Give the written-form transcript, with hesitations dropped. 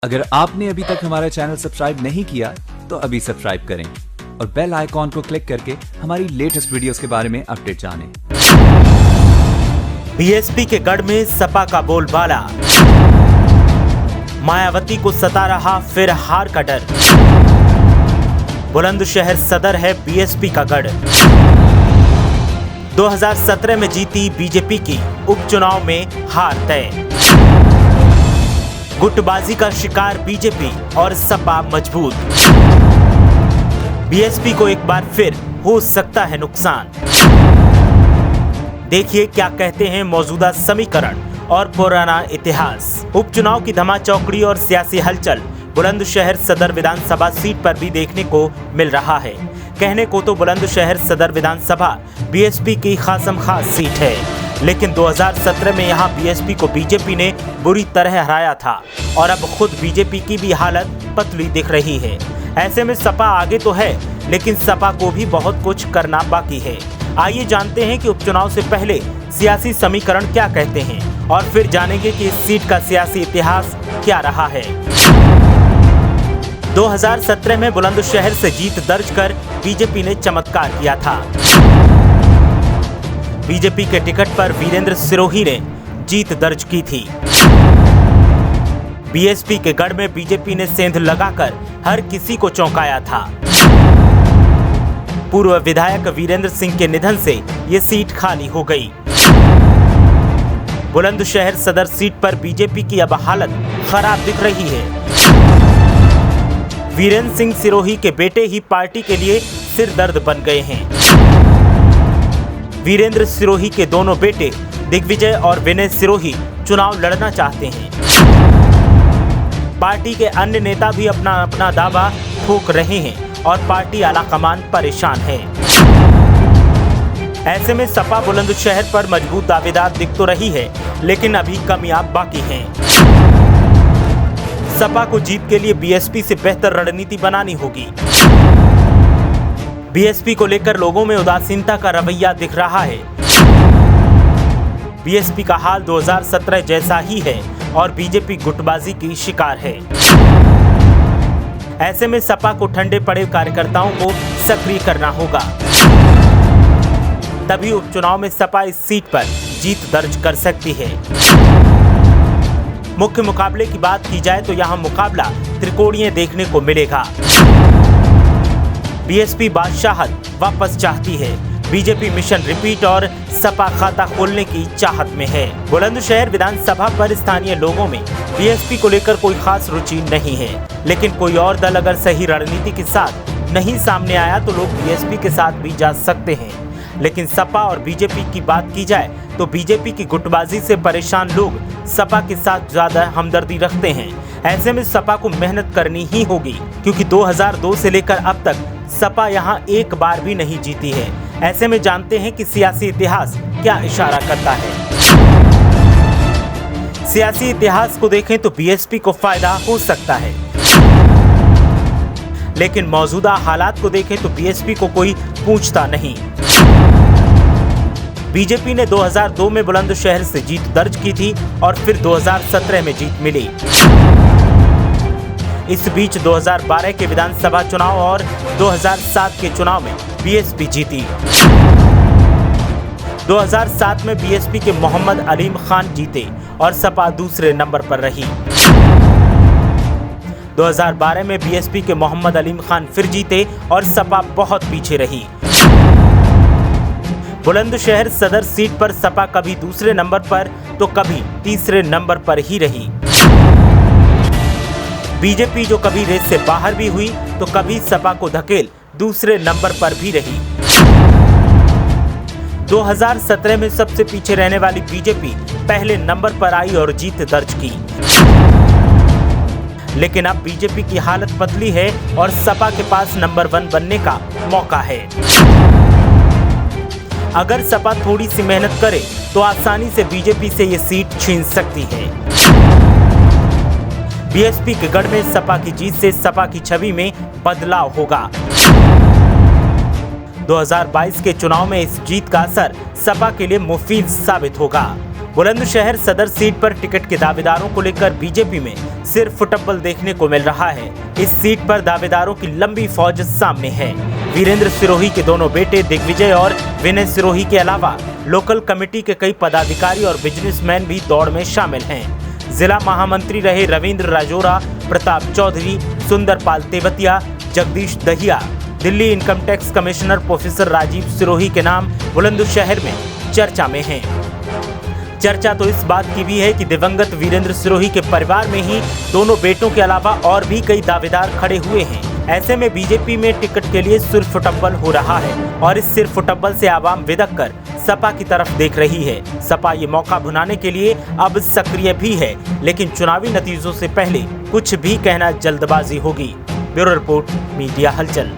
अगर आपने अभी तक हमारा चैनल सब्सक्राइब नहीं किया तो अभी सब्सक्राइब करें और बेल आइकॉन को क्लिक करके हमारी लेटेस्ट वीडियोस के बारे में अपडेट जानें। बीएसपी के गढ़ में सपा का बोलबाला, मायावती को सता रहा फिर हार का डर। बुलंदशहर सदर है बीएसपी का गढ़। 2017 में जीती बीजेपी की उपचुनाव में हार तय। गुटबाजी का शिकार बीजेपी और सपा मजबूत। बीएसपी को एक बार फिर हो सकता है नुकसान। देखिए क्या कहते हैं मौजूदा समीकरण और पुराना इतिहास। उपचुनाव की धमाचौकड़ी और सियासी हलचल बुलंदशहर सदर विधानसभा सीट पर भी देखने को मिल रहा है। कहने को तो बुलंदशहर सदर विधानसभा बीएसपी की खासम खास सीट है, लेकिन 2017 में यहां बीएसपी को बीजेपी ने बुरी तरह हराया था और अब खुद बीजेपी की भी हालत पतली दिख रही है। ऐसे में सपा आगे तो है, लेकिन सपा को भी बहुत कुछ करना बाकी है। आइए जानते हैं कि उपचुनाव से पहले सियासी समीकरण क्या कहते हैं और फिर जानेंगे कि इस सीट का सियासी इतिहास क्या रहा है। 2017 में बुलंदशहर से जीत दर्ज कर बीजेपी ने चमत्कार किया था। बीजेपी के टिकट पर वीरेंद्र सिरोही ने जीत दर्ज की थी। बीएसपी के गढ़ में बीजेपी ने सेंध लगाकर हर किसी को चौंकाया था। पूर्व विधायक वीरेंद्र सिंह के निधन से ये सीट खाली हो गई। बुलंदशहर सदर सीट पर बीजेपी की अब हालत खराब दिख रही है। वीरेंद्र सिंह सिरोही के बेटे ही पार्टी के लिए सिरदर्द बन गए हैं। वीरेंद्र सिरोही के दोनों बेटे दिग्विजय और विनय सिरोही चुनाव लड़ना चाहते हैं। पार्टी के अन्य नेता भी अपना अपना दावा ठोक रहे हैं और पार्टी आलाकमान परेशान है। ऐसे में सपा बुलंदशहर पर मजबूत दावेदार दिख तो रही है, लेकिन अभी कमियां बाकी हैं। सपा को जीत के लिए बीएसपी से बेहतर रणनीति बनानी होगी। बीएसपी को लेकर लोगों में उदासीनता का रवैया दिख रहा है। बीएसपी का हाल 2017 जैसा ही है और बीजेपी गुटबाजी की शिकार है। ऐसे में सपा को ठंडे पड़े कार्यकर्ताओं को सक्रिय करना होगा, तभी उपचुनाव में सपा इस सीट पर जीत दर्ज कर सकती है। मुख्य मुकाबले की बात की जाए तो यहां मुकाबला त्रिकोणीय देखने को मिलेगा। बीएसपी बादशाहत वापस चाहती है, बीजेपी मिशन रिपीट और सपा खाता खोलने की चाहत में है। बुलंदशहर विधानसभा पर स्थानीय लोगों में बीएसपी को लेकर कोई खास रुचि नहीं है, लेकिन कोई और दल अगर सही रणनीति के साथ नहीं सामने आया तो लोग बीएसपी के साथ भी जा सकते हैं। लेकिन सपा और बीजेपी की बात की जाए तो बीजेपी की गुटबाजी से परेशान लोग सपा के साथ ज्यादा हमदर्दी रखते हैं। ऐसे में सपा को मेहनत करनी ही होगी, क्योंकि 2002 से लेकर अब तक सपा यहां एक बार भी नहीं जीती है। ऐसे में जानते हैं कि सियासी इतिहास क्या इशारा करता है। सियासी इतिहास को देखें तो बीएसपी को फायदा हो सकता है, लेकिन मौजूदा हालात को देखें तो बीएसपी को कोई पूछता नहीं। बीजेपी ने 2002 में बुलंदशहर से जीत दर्ज की थी और फिर 2017 में जीत मिली। इस बीच 2012 के विधानसभा चुनाव और 2007 के चुनाव में बीएसपी जीती। 2007 में बीएसपी के मोहम्मद अलीम खान जीते और सपा दूसरे नंबर पर रही। 2012 में बीएसपी के मोहम्मद अलीम खान फिर जीते और सपा बहुत पीछे रही। बुलंदशहर सदर सीट पर सपा कभी दूसरे नंबर पर तो कभी तीसरे नंबर पर ही रही। बीजेपी जो कभी रेस से बाहर भी हुई तो कभी सपा को धकेल दूसरे नंबर पर भी रही। 2017 में सबसे पीछे रहने वाली बीजेपी पहले नंबर पर आई और जीत दर्ज की। लेकिन अब बीजेपी की हालत पतली है और सपा के पास नंबर 1 बनने का मौका है। अगर सपा थोड़ी सी मेहनत करे तो आसानी से बीजेपी से ये सीट छीन सकती है। बीएसपी के गढ़ में सपा की जीत से सपा की छवि में बदलाव होगा। 2022 के चुनाव में इस जीत का असर सपा के लिए मुफीद साबित होगा। बुलंदशहर सदर सीट पर टिकट के दावेदारों को लेकर बीजेपी में सिर फुटबल देखने को मिल रहा है। इस सीट पर दावेदारों की लंबी फौज सामने है। वीरेंद्र सिरोही के दोनों बेटे दिग्विजय और विनय सिरोही के अलावा लोकल कमेटी के कई पदाधिकारी और बिजनेसमैन भी दौड़ में शामिल हैं। जिला महामंत्री रहे Ravindra Rajora, Pratap Chaudhary, Sundarpal Tevatia, Jagdish Dahiya, Delhi income tax commissioner professor Rajiv Sirohi के नाम बुलंदशहर में चर्चा में हैं। चर्चा तो इस बात की भी है कि दिवंगत वीरेंद्र सिरोही के परिवार में ही दोनों बेटों के अलावा और भी कई दावेदार खड़े हुए हैं। ऐसे में बीजेपी में टिकट के लिए सिर फुटबल हो रहा है और इस सिर फुटबल से आवाम विदक कर सपा की तरफ देख रही है। सपा ये मौका भुनाने के लिए अब सक्रिय भी है, लेकिन चुनावी नतीजों से पहले कुछ भी कहना जल्दबाजी होगी। ब्यूरो रिपोर्ट, मीडिया हलचल।